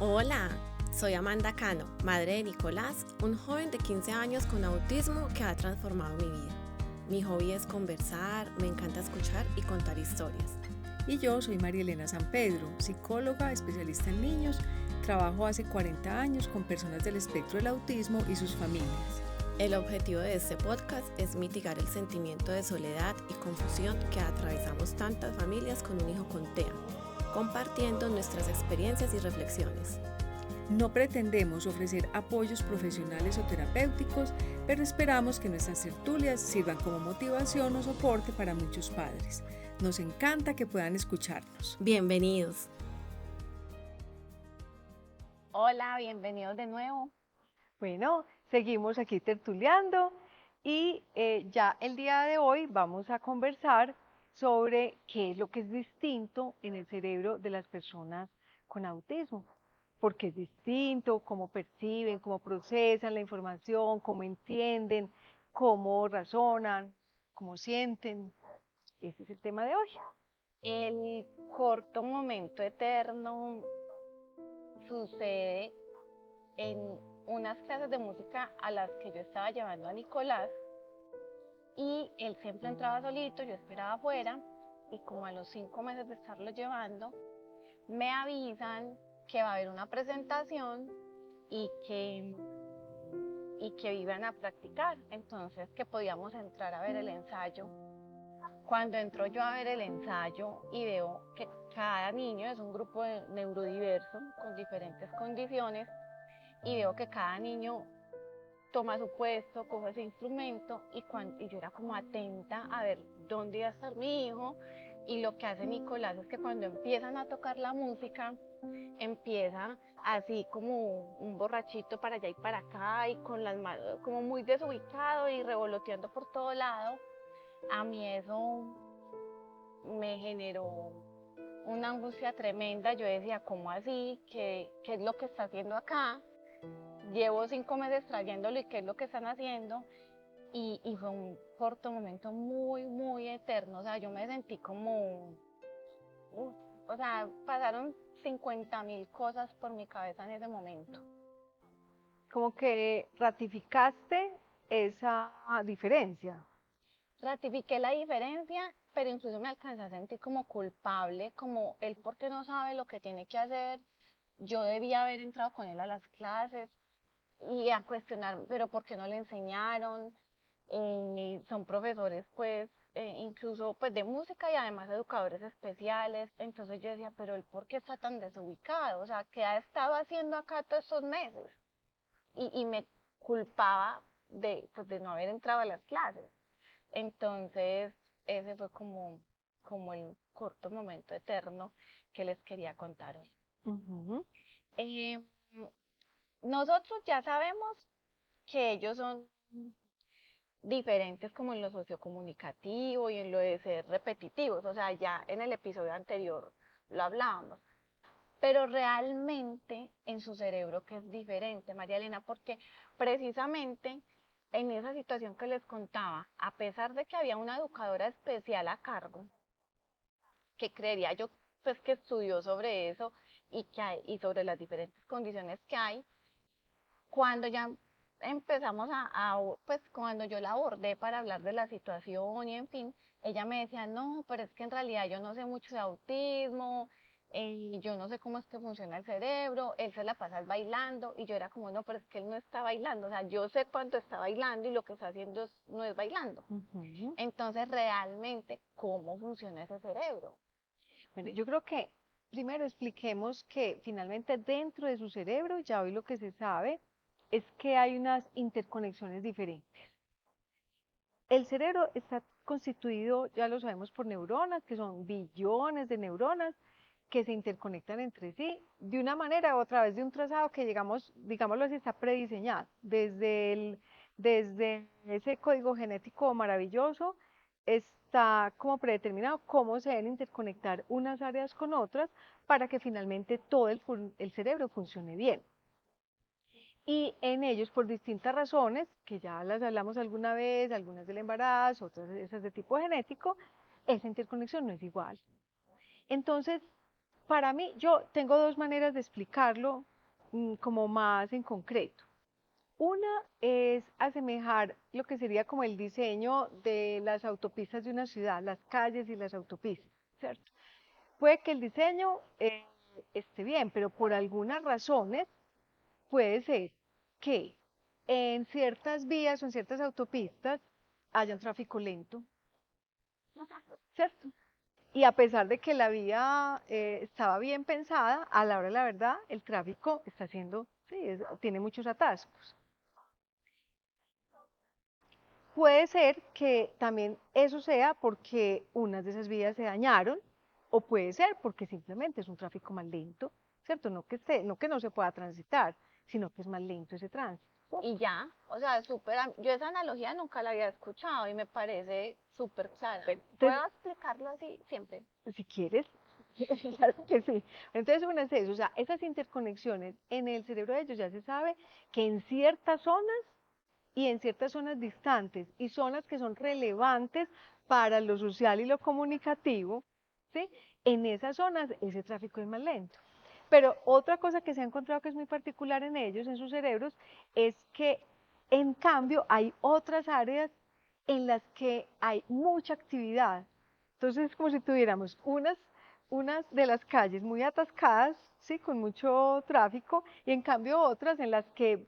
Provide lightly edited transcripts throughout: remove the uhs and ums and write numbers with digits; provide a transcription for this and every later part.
Hola, soy Amanda Cano, madre de Nicolás, un joven de 15 años con autismo que ha transformado mi vida. Mi hobby es conversar, me encanta escuchar y contar historias. Y yo soy María Elena San Pedro, psicóloga, especialista en niños. Trabajo hace 40 años con personas del espectro del autismo y sus familias. El objetivo de este podcast es mitigar el sentimiento de soledad y confusión que atravesamos tantas familias con un hijo con TEA, compartiendo nuestras experiencias y reflexiones. No pretendemos ofrecer apoyos profesionales o terapéuticos, pero esperamos que nuestras tertulias sirvan como motivación o soporte para muchos padres. Nos encanta que puedan escucharnos. Bienvenidos. Hola, bienvenidos de nuevo. Bueno, seguimos aquí tertuleando y ya el día de hoy vamos a conversar sobre qué es lo que es distinto en el cerebro de las personas con autismo. ¿Por qué es distinto? ¿Cómo perciben? ¿Cómo procesan la información? ¿Cómo entienden? ¿Cómo razonan? ¿Cómo sienten? Ese es el tema de hoy. El corto momento eterno sucede en unas clases de música a las que yo estaba llevando a Nicolás y él siempre entraba solito, yo esperaba afuera y como a los 5 meses de estarlo llevando, me avisan que va a haber una presentación y que iban a practicar, entonces que podíamos entrar a ver el ensayo. Cuando entro yo a ver el ensayo y veo que cada niño es un grupo neurodiverso con diferentes condiciones y veo que cada niño toma su puesto, coge ese instrumento y yo era como atenta a ver dónde iba a estar mi hijo y lo que hace Nicolás es que cuando empiezan a tocar la música empieza así como un borrachito para allá y para acá y con las manos como muy desubicado y revoloteando por todo lado. A mí eso me generó una angustia tremenda. Yo decía, ¿cómo así? ¿Qué es lo que está haciendo acá? Llevo 5 meses trayéndolo y ¿qué es lo que están haciendo? Y fue un corto momento muy, muy eterno. O sea, yo me sentí como, o sea, pasaron 50.000 cosas por mi cabeza en ese momento. Como que ratificaste esa diferencia. Ratifiqué la diferencia, pero incluso me alcancé a sentir como culpable, como él porque no sabe lo que tiene que hacer. Yo debía haber entrado con él a las clases y a cuestionar, pero ¿por qué no le enseñaron? Son profesores, pues, incluso pues de música y además educadores especiales. Entonces yo decía, pero él ¿por qué está tan desubicado? O sea, ¿qué ha estado haciendo acá todos estos meses? Y me culpaba pues, de no haber entrado a las clases. Entonces, ese fue como el corto momento eterno que les quería contar hoy. Ujú. Eh, Nosotros ya sabemos que ellos son diferentes como en lo sociocomunicativo y en lo de ser repetitivos, o sea, ya en el episodio anterior lo hablábamos, pero realmente en su cerebro que es diferente, María Elena, porque precisamente en esa situación que les contaba, a pesar de que había una educadora especial a cargo, que creería yo pues que estudió sobre eso y sobre las diferentes condiciones que hay, cuando ya empezamos pues cuando yo la abordé para hablar de la situación y en fin, ella me decía, no, pero es que en realidad yo no sé mucho de autismo, yo no sé cómo es que funciona el cerebro, él se la pasa bailando y yo era como, no, pero es que él no está bailando, o sea, yo sé cuánto está bailando y lo que está haciendo no es bailando. Ujú. Entonces, realmente, ¿cómo funciona ese cerebro? Bueno, yo creo que primero expliquemos que finalmente dentro de su cerebro, ya hoy lo que se sabe es que hay unas interconexiones diferentes. El cerebro está constituido, ya lo sabemos, por neuronas, que son billones de neuronas que se interconectan entre sí de una manera u otra, a través de un trazado que llegamos, digámoslo así, está prediseñado. Desde ese código genético maravilloso está como predeterminado cómo se deben interconectar unas áreas con otras para que finalmente todo el cerebro funcione bien. Y en ellos, por distintas razones, que ya las hablamos alguna vez, algunas del embarazo, otras esas de tipo genético, esa interconexión no es igual. Entonces, para mí, yo tengo dos maneras de explicarlo como más en concreto. Una es asemejar lo que sería como el diseño de las autopistas de una ciudad, las calles y las autopistas, ¿cierto? Puede que el diseño esté bien, pero por algunas razones puede ser que en ciertas vías o en ciertas autopistas haya un tráfico lento, ¿cierto? Y a pesar de que la vía estaba bien pensada, a la hora de la verdad, el tráfico está haciendo, sí, tiene muchos atascos. Puede ser que también eso sea porque unas de esas vías se dañaron, o puede ser porque simplemente es un tráfico más lento, ¿cierto? No que no se pueda transitar, sino que es más lento ese tránsito. Y ya, o sea, yo esa analogía nunca la había escuchado y me parece súper clara. ¿Puedo explicarlo así siempre? Si quieres, claro que sí. Entonces, una es eso, o sea, esas interconexiones en el cerebro de ellos ya se sabe que en ciertas zonas y en ciertas zonas distantes y zonas que son relevantes para lo social y lo comunicativo, ¿sí? En esas zonas ese tráfico es más lento. Pero otra cosa que se ha encontrado que es muy particular en ellos, en sus cerebros, es que en cambio hay otras áreas en las que hay mucha actividad. Entonces es como si tuviéramos unas de las calles muy atascadas, ¿sí? Con mucho tráfico, y en cambio otras en las que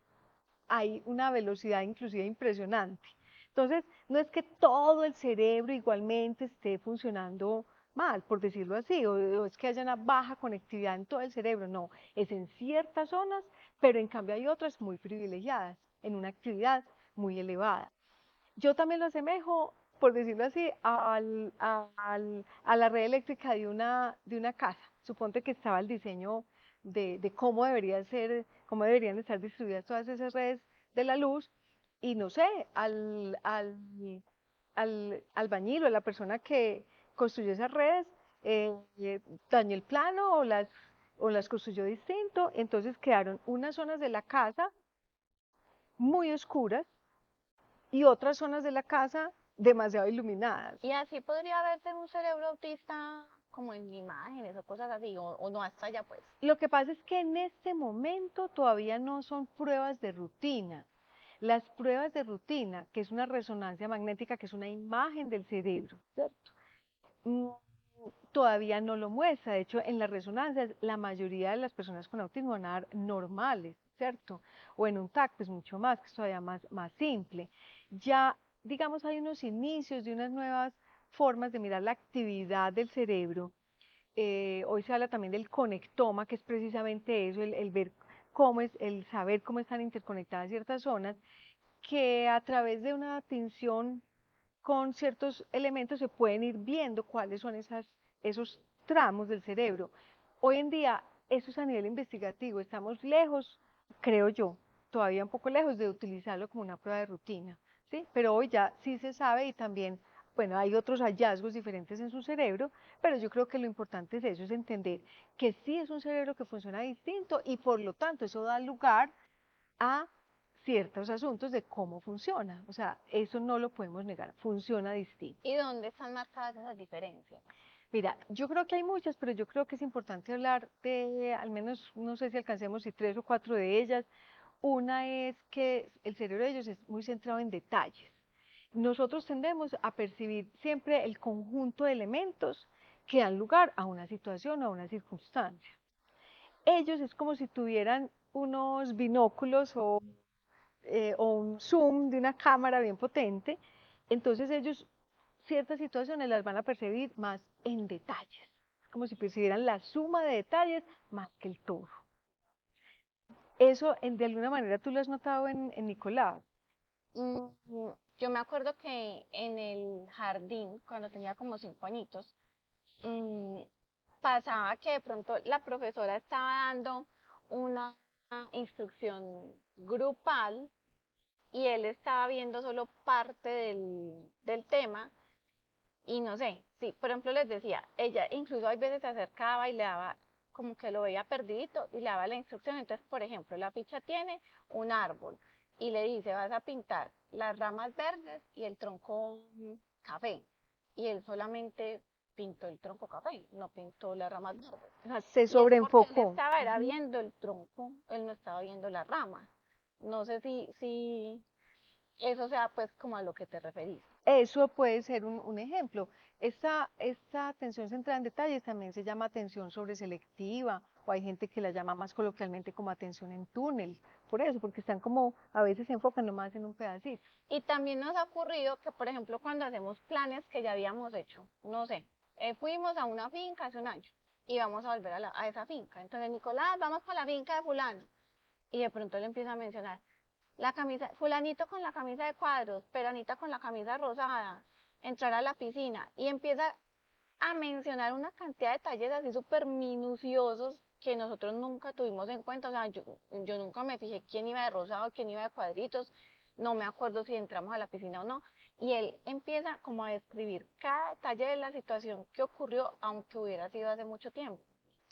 hay una velocidad inclusive impresionante. Entonces, no es que todo el cerebro igualmente esté funcionando mal, por decirlo así, o es que haya una baja conectividad en todo el cerebro, no, es en ciertas zonas, pero en cambio hay otras muy privilegiadas, en una actividad muy elevada. Yo también lo asemejo, por decirlo así, a la red eléctrica de una casa. Suponte que estaba el diseño de cómo debería ser, cómo deberían estar distribuidas todas esas redes de la luz, y no sé, al albañil o a la persona que construyó esas redes dañó el plano o las construyó distinto, entonces quedaron unas zonas de la casa muy oscuras y otras zonas de la casa demasiado iluminadas. Y así podría verse en un cerebro autista como en imágenes o cosas así, o no hasta allá pues. Lo que pasa es que en este momento todavía no son pruebas de rutina. Las pruebas de rutina, que es una resonancia magnética, que es una imagen del cerebro, ¿cierto? Mm, Todavía no lo muestra. De hecho, en las resonancias, la mayoría de las personas con autismo van a dar normales, ¿cierto? O en un TAC, pues mucho más, que es todavía más simple. Ya, digamos, hay unos inicios de unas nuevas formas de mirar la actividad del cerebro. Hoy se habla también del conectoma, que es precisamente eso, el ver cómo es, el saber cómo están interconectadas ciertas zonas, que a través de una atención con ciertos elementos se pueden ir viendo cuáles son esos tramos del cerebro. Hoy en día, eso es a nivel investigativo, estamos lejos, creo yo, todavía un poco lejos de utilizarlo como una prueba de rutina, ¿sí? Pero hoy ya sí se sabe y también, bueno, hay otros hallazgos diferentes en su cerebro, pero yo creo que lo importante es eso, es entender que sí es un cerebro que funciona distinto y por lo tanto eso da lugar a ciertos asuntos de cómo funciona. O sea, eso no lo podemos negar, funciona distinto. ¿Y dónde están marcadas esas diferencias? Mira, yo creo que hay muchas, pero yo creo que es importante hablar de, al menos, no sé si alcancemos si 3 o 4 de ellas. Una es que el cerebro de ellos es muy centrado en detalles. Nosotros tendemos a percibir siempre el conjunto de elementos que dan lugar a una situación o a una circunstancia. Ellos es como si tuvieran unos binóculos o un zoom de una cámara bien potente, entonces ellos ciertas situaciones las van a percibir más en detalles, como si percibieran la suma de detalles más que el todo. Eso de alguna manera tú lo has notado en Nicolás. Mm, yo me acuerdo que en el jardín, cuando tenía como 5 añitos, mm, pasaba que de pronto la profesora estaba dando una instrucción grupal y él estaba viendo solo parte del tema y no sé, sí, por ejemplo les decía, ella incluso hay veces se acercaba y le daba como que lo veía perdidito y le daba la instrucción, entonces por ejemplo la ficha tiene un árbol y le dice vas a pintar las ramas verdes y el tronco café y él solamente pintó el tronco café, no pintó las ramas verdes. O sea, se Y es porque él sobreenfocó. estaba era viendo el tronco, él no estaba viendo las ramas. No sé si eso sea pues como a lo que te referís. Eso puede ser un ejemplo. Esta atención centrada en detalles también se llama atención sobreselectiva, o hay gente que la llama más coloquialmente como atención en túnel, por eso, porque están como, a veces se enfocan nomás en un pedacito. Y también nos ha ocurrido que, por ejemplo, cuando hacemos planes que ya habíamos hecho, no sé, fuimos a una finca hace un año y vamos a volver a esa finca. Entonces, Nicolás, vamos para la finca de fulano. Y de pronto le empieza a mencionar la camisa, fulanito con la camisa de cuadros, peranita con la camisa rosada, entrar a la piscina. Y empieza a mencionar una cantidad de detalles así súper minuciosos que nosotros nunca tuvimos en cuenta. O sea, yo nunca me fijé quién iba de rosado, quién iba de cuadritos, no me acuerdo si entramos a la piscina o no. Y él empieza como a describir cada detalle de la situación que ocurrió, aunque hubiera sido hace mucho tiempo.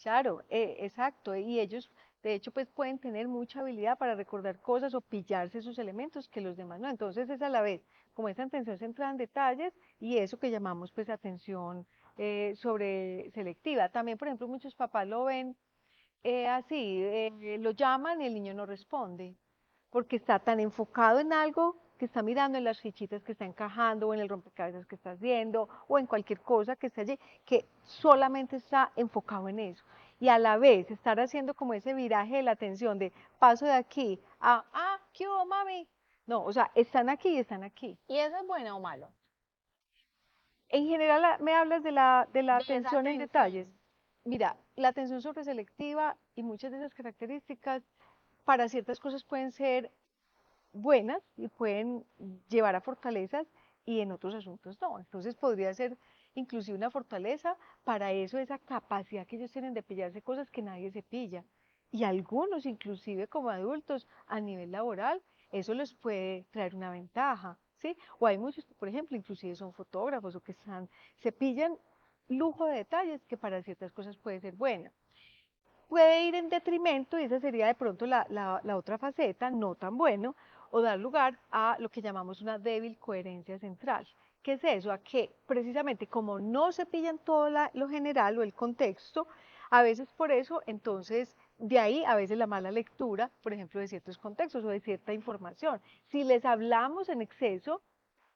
Claro, exacto, y ellos de hecho pues pueden tener mucha habilidad para recordar cosas o pillarse sus elementos que los demás no. Entonces es a la vez como esa atención centrada en detalles y eso que llamamos pues atención sobre selectiva. También, por ejemplo, muchos papás lo ven así, lo llaman y el niño no responde, porque está tan enfocado en algo que está mirando en las fichitas que está encajando o en el rompecabezas que está haciendo o en cualquier cosa que esté allí, que solamente está enfocado en eso. Y a la vez estar haciendo como ese viraje de la atención de paso de aquí a, ¿qué hubo, mami? No, o sea, están aquí y están aquí. ¿Y eso es bueno o malo? En general, me hablas de la De esa atención en atención. detalles. Mira, la atención sobreselectiva y muchas de esas características para ciertas cosas pueden ser buenas y pueden llevar a fortalezas y en otros asuntos no. Entonces podría ser inclusive una fortaleza para eso, esa capacidad que ellos tienen de pillarse cosas que nadie se pilla. Y algunos, inclusive como adultos, a nivel laboral, eso les puede traer una ventaja, ¿sí? O hay muchos que, por ejemplo, inclusive son fotógrafos o que se pillan lujo de detalles que para ciertas cosas puede ser buena. Puede ir en detrimento, y esa sería de pronto la otra faceta, no tan bueno, o dar lugar a lo que llamamos una débil coherencia central. ¿Qué es eso? A que precisamente como no se pillan todo lo general o el contexto, a veces por eso, entonces, de ahí a veces la mala lectura, por ejemplo, de ciertos contextos o de cierta información. Si les hablamos en exceso,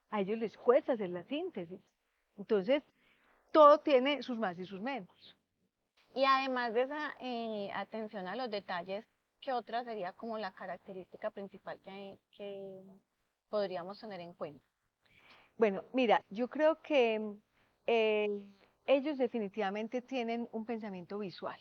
a ellos les cuesta hacer la síntesis. Entonces, todo tiene sus más y sus menos. Y además de esa atención a los detalles, ¿qué otra sería como la característica principal que podríamos tener en cuenta? Bueno, mira, yo creo que eh, ellos definitivamente tienen un pensamiento visual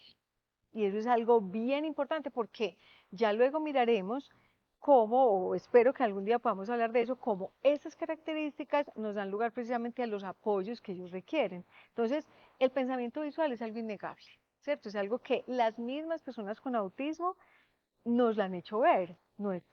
y eso es algo bien importante porque ya luego miraremos cómo, o espero que algún día podamos hablar de eso, cómo esas características nos dan lugar precisamente a los apoyos que ellos requieren. Entonces, el pensamiento visual es algo innegable, ¿cierto? Es algo que las mismas personas con autismo nos la han hecho ver.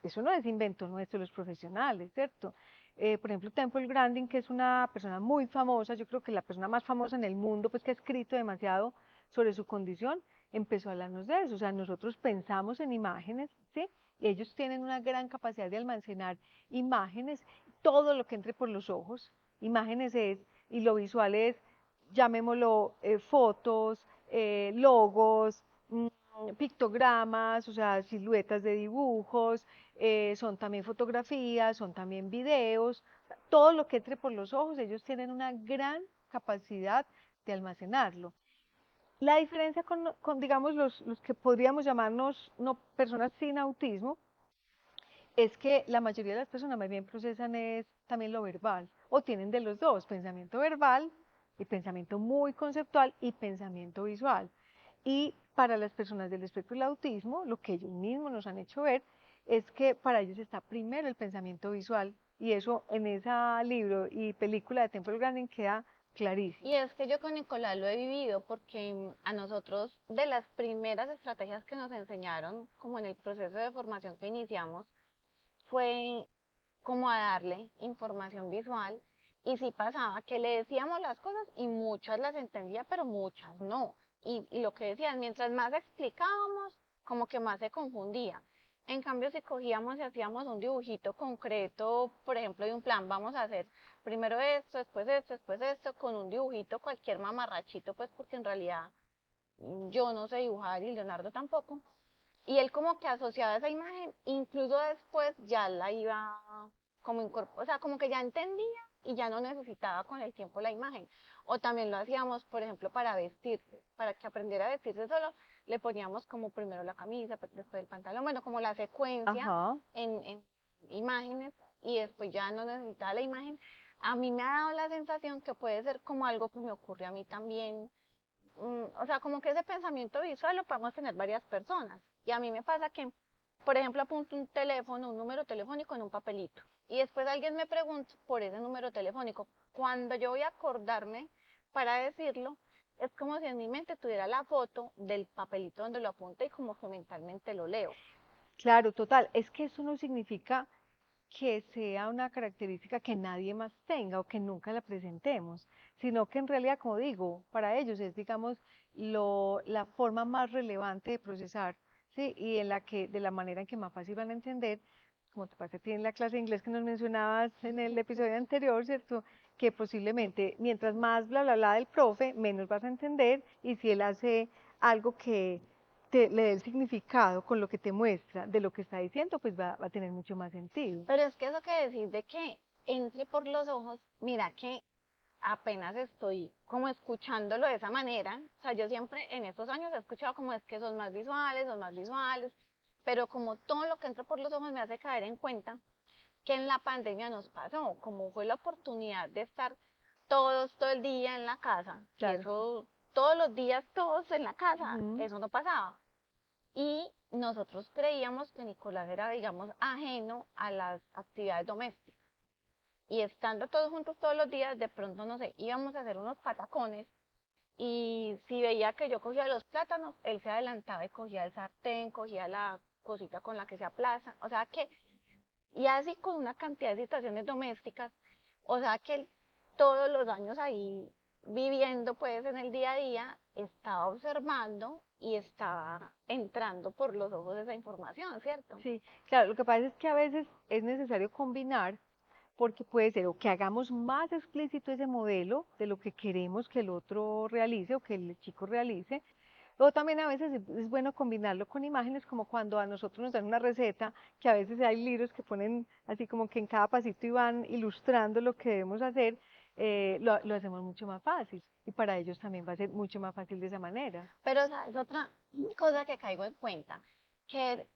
Eso no es invento nuestro, los profesionales, ¿cierto? Por ejemplo, Temple Grandin, que es una persona muy famosa, yo creo que la persona más famosa en el mundo, pues que ha escrito demasiado sobre su condición, empezó a hablarnos de eso. O sea, nosotros pensamos en imágenes, ¿sí? Y ellos tienen una gran capacidad de almacenar imágenes, todo lo que entre por los ojos. Imágenes es, y lo visual es, llamémoslo, fotos, logos, pictogramas, o sea, siluetas de dibujos, son también fotografías, son también videos, todo lo que entre por los ojos, ellos tienen una gran capacidad de almacenarlo. La diferencia con digamos, los que podríamos llamarnos no, personas sin autismo, es que la mayoría de las personas más bien procesan es también lo verbal, o tienen de los dos, pensamiento verbal y pensamiento muy conceptual y pensamiento visual. Y para las personas del espectro del autismo, lo que ellos mismos nos han hecho ver es que para ellos está primero el pensamiento visual y eso en ese libro y película de Temple Grandin queda clarísimo. Y es que yo con Nicolás lo he vivido porque a nosotros de las primeras estrategias que nos enseñaron, como en el proceso de formación que iniciamos, fue como a darle información visual y sí pasaba que le decíamos las cosas y muchas las entendía, pero muchas no. Y lo que decían, mientras más explicábamos, como que más se confundía. En cambio, si cogíamos y hacíamos un dibujito concreto, por ejemplo, de un plan, vamos a hacer primero esto, después esto, con un dibujito, cualquier mamarrachito, pues porque en realidad yo no sé dibujar y Leonardo tampoco. Y él como que asociaba esa imagen, incluso después ya la iba como incorporando, o sea, como que ya entendía y ya no necesitaba con el tiempo la imagen. O también lo hacíamos, por ejemplo, para vestirse, para que aprendiera a vestirse solo, le poníamos como primero la camisa, después el pantalón, bueno, como la secuencia Ajá. en imágenes y después ya no necesitaba la imagen. A mí me ha dado la sensación que puede ser como algo que me ocurre a mí también, o sea, como que ese pensamiento visual lo podemos tener varias personas. Y a mí me pasa que, por ejemplo, apunto un teléfono, un número telefónico en un papelito. Y después alguien me pregunta por ese número telefónico. Cuando yo voy a acordarme para decirlo, es como si en mi mente tuviera la foto del papelito donde lo apunté y como que mentalmente lo leo. Claro, total. Es que eso no significa que sea una característica que nadie más tenga o que nunca la presentemos, sino que en realidad, como digo, para ellos es, digamos, la forma más relevante de procesar, ¿sí? Y en la que, de la manera en que más fácil van a entender, como te pasa a ti en la clase de inglés que nos mencionabas en el episodio anterior, ¿cierto? Que posiblemente mientras más bla, bla, bla del profe, menos vas a entender, y si él hace algo que le dé el significado con lo que te muestra de lo que está diciendo, pues va a tener mucho más sentido. Pero es que eso que decir de que entre por los ojos, mira que apenas estoy como escuchándolo de esa manera. O sea, yo siempre en estos años he escuchado como es que son más visuales, pero como todo lo que entra por los ojos me hace caer en cuenta que en la pandemia nos pasó, como fue la oportunidad de estar todos todo el día en la casa, que Claro. eso todos los días todos en la casa, Ujú. eso no pasaba. Y nosotros creíamos que Nicolás era, digamos, ajeno a las actividades domésticas. Y estando todos juntos todos los días, de pronto, no sé, íbamos a hacer unos patacones y si veía que yo cogía los plátanos, él se adelantaba y cogía el sartén, cogía la cosita con la que se aplaza. O sea que, y así con una cantidad de situaciones domésticas, o sea que él todos los años ahí viviendo pues en el día a día, estaba observando y estaba entrando por los ojos de esa información, ¿cierto? Sí, claro, lo que pasa es que a veces es necesario combinar porque puede ser o que hagamos más explícito ese modelo de lo que queremos que el otro realice o que el chico realice, o también a veces es bueno combinarlo con imágenes como cuando a nosotros nos dan una receta, que a veces hay libros que ponen así como que en cada pasito y van ilustrando lo que debemos hacer, lo hacemos mucho más fácil y para ellos también va a ser mucho más fácil de esa manera. Pero ¿sabes? Otra cosa que caigo en cuenta, que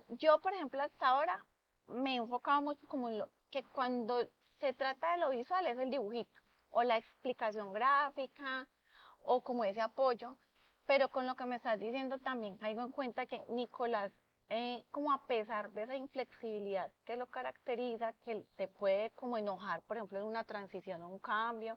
yo, por ejemplo, hasta ahora me he enfocado mucho como en lo que cuando se trata de lo visual es el dibujito o la explicación gráfica o como ese apoyo, pero con lo que me estás diciendo también caigo en cuenta que Nicolás, como a pesar de esa inflexibilidad que lo caracteriza, que te puede como enojar, por ejemplo, en una transición o un cambio,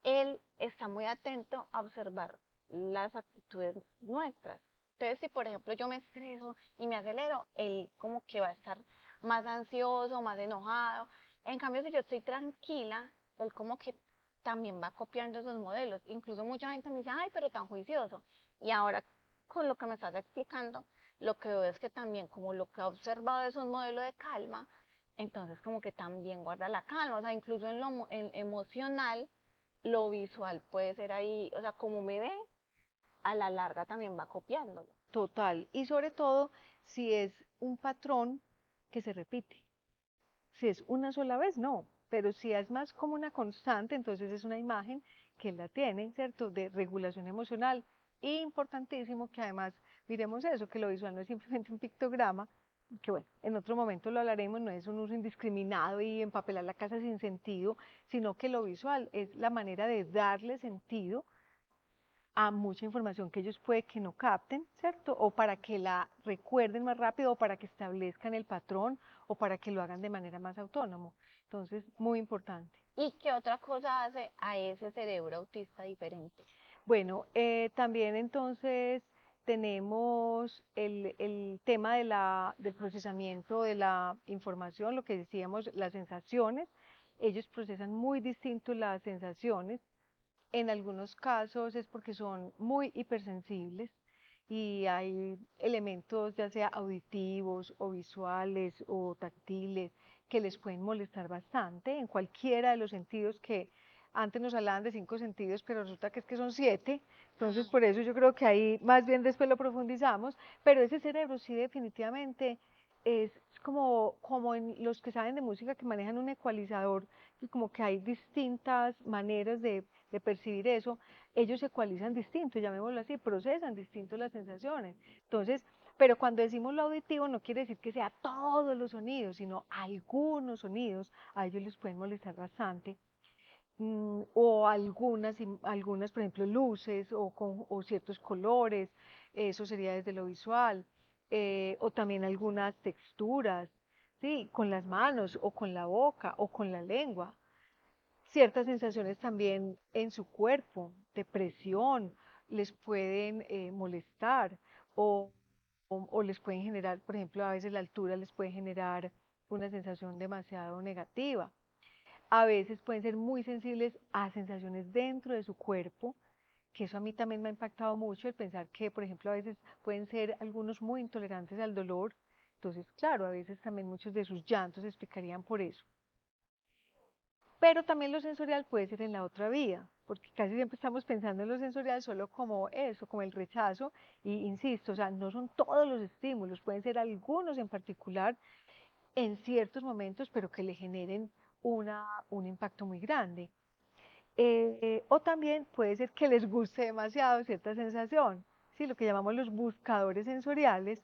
él está muy atento a observar las actitudes nuestras. Entonces, si por ejemplo yo me estreso y me acelero, él como que va a estar más ansioso, más enojado. En cambio, si yo estoy tranquila, él como que también va copiando esos modelos. Incluso mucha gente me dice, ay, pero tan juicioso. Y ahora, con lo que me estás explicando, lo que veo es que también como lo que ha observado es un modelo de calma, entonces como que también guarda la calma. O sea, incluso en lo emocional, lo visual puede ser ahí, o sea, como me ve, a la larga también va copiándolo. Total, y sobre todo si es un patrón que se repite. Si es una sola vez, no, pero si es más como una constante, entonces es una imagen que él la tiene, ¿cierto? De regulación emocional. Importantísimo que además miremos eso, que lo visual no es simplemente un pictograma, que bueno, en otro momento lo hablaremos, no es un uso indiscriminado y empapelar la casa sin sentido, sino que lo visual es la manera de darle sentido a mucha información que ellos puede que no capten, ¿cierto? O para que la recuerden más rápido, o para que establezcan el patrón, o para que lo hagan de manera más autónomo. Entonces, muy importante. ¿Y qué otra cosa hace a ese cerebro autista diferente? Bueno, también entonces tenemos el tema del procesamiento de la información, lo que decíamos, las sensaciones. Ellos procesan muy distinto las sensaciones. En algunos casos es porque son muy hipersensibles y hay elementos ya sea auditivos o visuales o táctiles que les pueden molestar bastante en cualquiera de los sentidos que antes nos hablaban de 5 sentidos, pero resulta que son 7, entonces por eso yo creo que ahí más bien después lo profundizamos, pero ese cerebro sí definitivamente es como en los que saben de música que manejan un ecualizador, y como que hay distintas maneras de percibir eso, ellos ecualizan distinto, llamémoslo así, procesan distinto las sensaciones. Entonces, pero cuando decimos lo auditivo no quiere decir que sea todos los sonidos, sino algunos sonidos, a ellos les pueden molestar bastante. O algunas, por ejemplo, luces o ciertos colores, eso sería desde lo visual, o también algunas texturas, ¿sí? Con las manos o con la boca o con la lengua. Ciertas sensaciones también en su cuerpo, de presión, les pueden molestar o, o les pueden generar, por ejemplo, a veces la altura les puede generar una sensación demasiado negativa. A veces pueden ser muy sensibles a sensaciones dentro de su cuerpo, que eso a mí también me ha impactado mucho, el pensar que, por ejemplo, a veces pueden ser algunos muy intolerantes al dolor. Entonces, claro, a veces también muchos de sus llantos se explicarían por eso. Pero también lo sensorial puede ser en la otra vía, porque casi siempre estamos pensando en lo sensorial solo como eso, como el rechazo, y insisto, o sea, no son todos los estímulos, pueden ser algunos en particular en ciertos momentos, pero que le generen un impacto muy grande. O también puede ser que les guste demasiado cierta sensación, ¿sí? Lo que llamamos los buscadores sensoriales,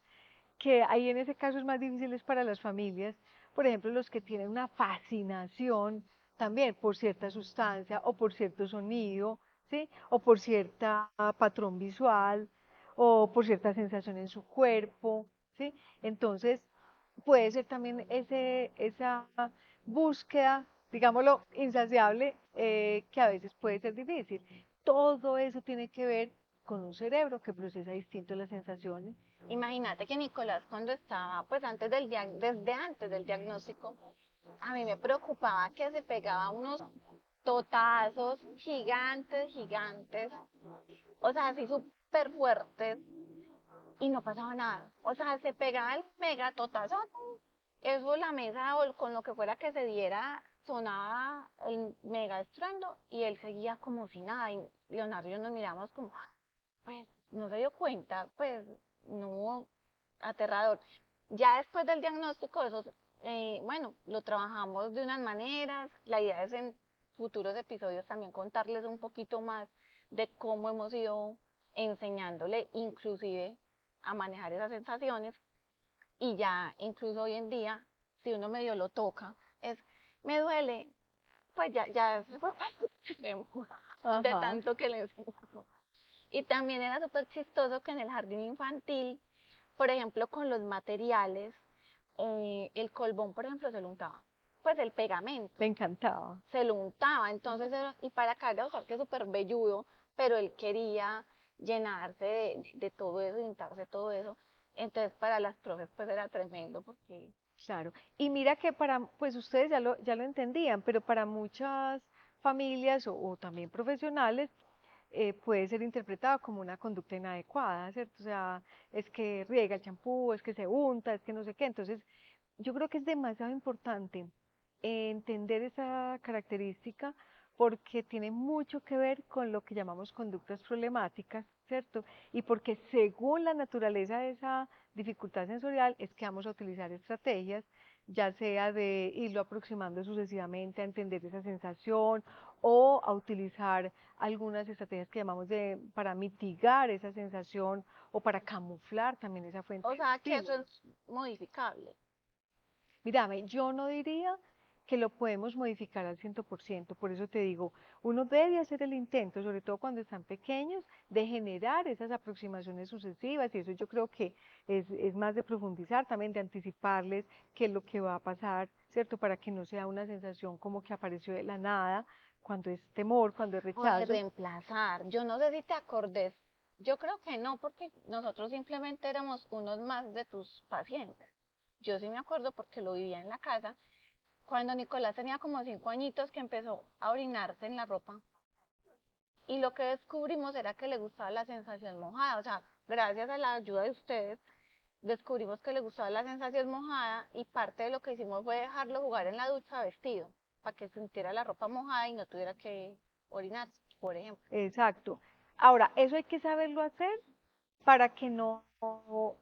que ahí en ese caso es más difícil es para las familias, por ejemplo, los que tienen una fascinación también por cierta sustancia o por cierto sonido, ¿sí? O por cierta patrón visual o por cierta sensación en su cuerpo, ¿sí? Entonces, puede ser también esa búsqueda, digámoslo, insaciable, que a veces puede ser difícil. Todo eso tiene que ver con un cerebro que procesa distinto las sensaciones. Imagínate que Nicolás cuando estaba, pues desde antes del diagnóstico, a mí me preocupaba que se pegaba unos totazos gigantes, gigantes, o sea, así súper fuertes, y no pasaba nada. O sea, se pegaba el mega totazo, eso la mesa o con lo que fuera que se diera, sonaba el mega estruendo y él seguía como si nada. Y Leonardo y yo nos miramos como, pues, no se dio cuenta, pues, no, aterrador. Ya después del diagnóstico, eso, bueno, lo trabajamos de unas maneras. La idea es en futuros episodios también contarles un poquito más de cómo hemos ido enseñándole inclusive a manejar esas sensaciones y ya incluso hoy en día, si uno medio lo toca, es, me duele, pues ya se fue de Ajá. tanto que le enseñamos. Y también era súper chistoso que en el jardín infantil, por ejemplo, con los materiales, el colbón, por ejemplo, se lo untaba. Pues el pegamento Me encantaba. se lo untaba. Entonces, y para acá, o sea, que es súper velludo, pero él quería llenarse de todo eso, untarse todo eso. Entonces, para las profes, pues era tremendo porque Claro. Y mira que pues ustedes ya lo entendían, pero para muchas familias o también profesionales puede ser interpretado como una conducta inadecuada, ¿cierto? O sea, es que riega el champú, es que se unta, es que no sé qué. Entonces, yo creo que es demasiado importante entender esa característica porque tiene mucho que ver con lo que llamamos conductas problemáticas, ¿cierto? Y porque según la naturaleza de esa dificultad sensorial es que vamos a utilizar estrategias, ya sea de irlo aproximando sucesivamente a entender esa sensación o a utilizar algunas estrategias que llamamos para mitigar esa sensación o para camuflar también esa fuente o de sea, que eso estímulo. es modificable. Mírame, yo no diría que lo podemos modificar al 100%, por eso te digo, uno debe hacer el intento, sobre todo cuando están pequeños, de generar esas aproximaciones sucesivas y eso yo creo que es más de profundizar, también de anticiparles qué es lo que va a pasar, ¿cierto? Para que no sea una sensación como que apareció de la nada, cuando es temor, cuando es O de rechazo. reemplazar. Yo no sé si te acordes. Yo creo que no, porque nosotros simplemente éramos unos más de tus pacientes. Yo sí me acuerdo porque lo vivía en la casa. Cuando Nicolás tenía como 5 añitos que empezó a orinarse en la ropa, y lo que descubrimos era que le gustaba la sensación mojada, o sea, gracias a la ayuda de ustedes, descubrimos que le gustaba la sensación mojada y parte de lo que hicimos fue dejarlo jugar en la ducha vestido, para que sintiera la ropa mojada y no tuviera que orinar, por ejemplo. Exacto. Ahora, eso hay que saberlo hacer para que no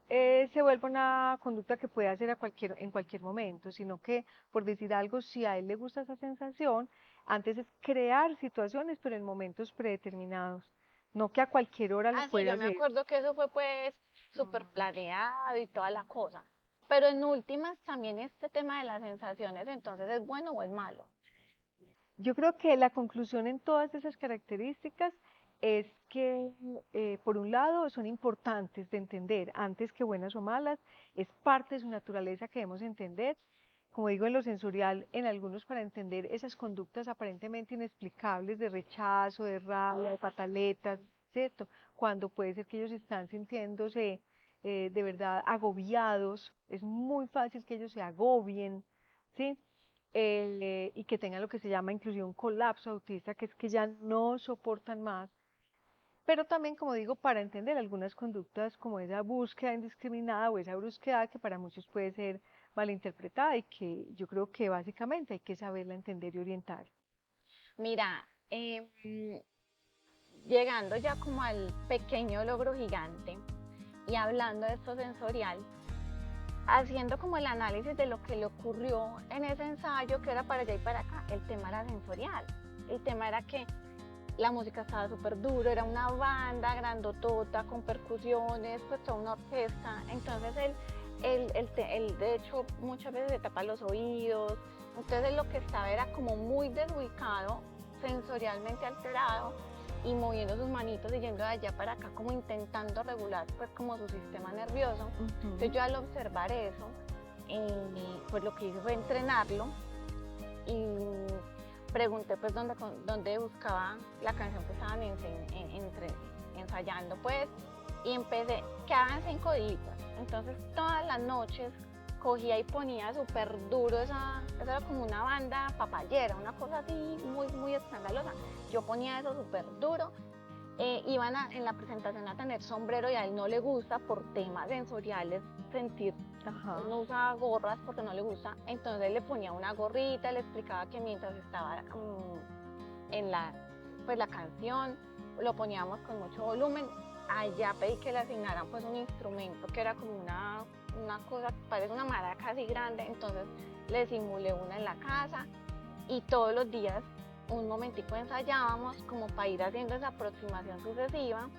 se vuelva una conducta que puede hacer en cualquier momento, sino que, por decir algo, si a él le gusta esa sensación, antes es crear situaciones, pero en momentos predeterminados, no que a cualquier hora lo Ah, sí, pueda yo me hacer. acuerdo que eso fue pues súper planeado y toda la cosa. Pero en últimas también este tema de las sensaciones, entonces, ¿es bueno o es malo? Yo creo que la conclusión en todas esas características es que, por un lado, son importantes de entender antes que buenas o malas, es parte de su naturaleza que debemos entender, como digo, en lo sensorial, en algunos para entender esas conductas aparentemente inexplicables de rechazo, de rabia, de pataletas, ¿cierto? Cuando puede ser que ellos están sintiéndose de verdad agobiados, es muy fácil que ellos se agobien, ¿sí? Y que tengan lo que se llama inclusive un colapso autista, que es que ya no soportan más, pero también, como digo, para entender algunas conductas como esa búsqueda indiscriminada o esa brusquedad que para muchos puede ser malinterpretada y que yo creo que básicamente hay que saberla entender y orientar. Mira, llegando ya como al pequeño logro gigante y hablando de esto sensorial, haciendo como el análisis de lo que le ocurrió en ese ensayo, que era para allá y para acá, el tema era sensorial. El tema era que la música estaba súper duro, era una banda grandotota con percusiones, pues toda una orquesta. Entonces él de hecho muchas veces se tapa los oídos. Entonces lo que estaba era como muy desubicado, sensorialmente alterado y moviendo sus manitos y yendo de allá para acá como intentando regular pues como su sistema nervioso. Entonces yo al observar eso, pues lo que hice fue entrenarlo y pregunté pues dónde buscaba la canción que estaban ensayando pues, y empecé, quedaban 5 días, entonces todas las noches cogía y ponía súper duro, esa era como una banda papayera, una cosa así muy, muy escandalosa, yo ponía eso súper duro. Iban en la presentación a tener sombrero y a él no le gusta por temas sensoriales sentir. Ajá. No usa gorras porque no le gusta, entonces le ponía una gorrita, le explicaba que mientras estaba en la canción, lo poníamos con mucho volumen. Allá pedí que le asignaran pues un instrumento que era como una cosa, parece una maraca así grande, entonces le simulé una en la casa y todos los días un momentico ensayábamos como para ir haciendo esa aproximación sucesiva.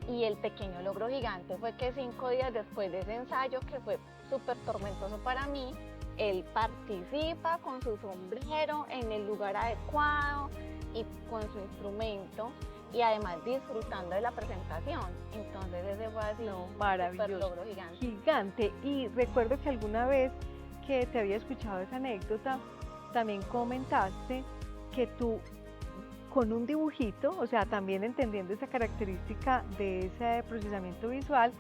Y el pequeño logro gigante fue que 5 días después de ese ensayo, que fue súper tormentoso para mí, él participa con su sombrero en el lugar adecuado y con su instrumento y además disfrutando de la presentación. Entonces ese fue así un súper logro gigante. Gigante. Y recuerdo que alguna vez que te había escuchado esa anécdota, también comentaste que tú con un dibujito, o sea, también entendiendo esa característica de ese procesamiento visual,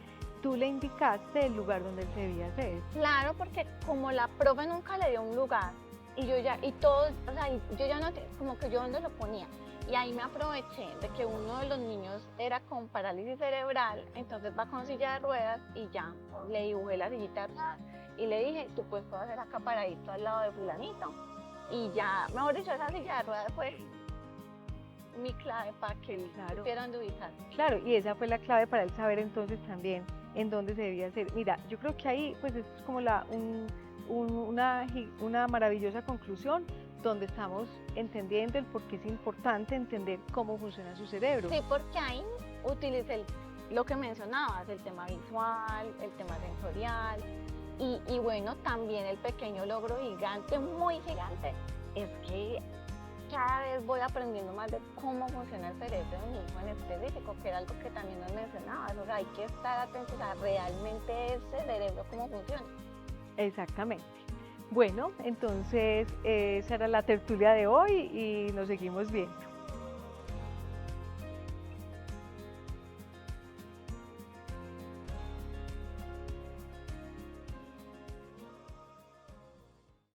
tú le indicaste el lugar donde él se debía hacer. Claro, porque como la profe nunca le dio un lugar, y yo ya, y todos, o sea, yo ya no, como que yo donde lo ponía, y ahí me aproveché de que uno de los niños era con parálisis cerebral, entonces va con silla de ruedas, y ya, le dibujé la sillita de ruedas, y le dije, tú puedes hacer acá paradito al lado de fulanito, y ya, mejor dicho, esa silla de ruedas fue mi clave para que él supiera dónde ubicar. Claro, y esa fue la clave para él saber entonces también en dónde se debía hacer. Mira, yo creo que ahí pues es como una maravillosa conclusión donde estamos entendiendo el por qué es importante entender cómo funciona su cerebro. Sí, porque ahí utilicé lo que mencionabas, el tema visual, el tema sensorial y bueno, también el pequeño logro gigante, muy gigante, es que cada vez voy aprendiendo más de cómo funciona el cerebro de mi hijo en específico, que era algo que también nos mencionabas, o sea, hay que estar atentos a realmente ese cerebro, cómo funciona. Exactamente. Bueno, entonces esa era la tertulia de hoy y nos seguimos viendo.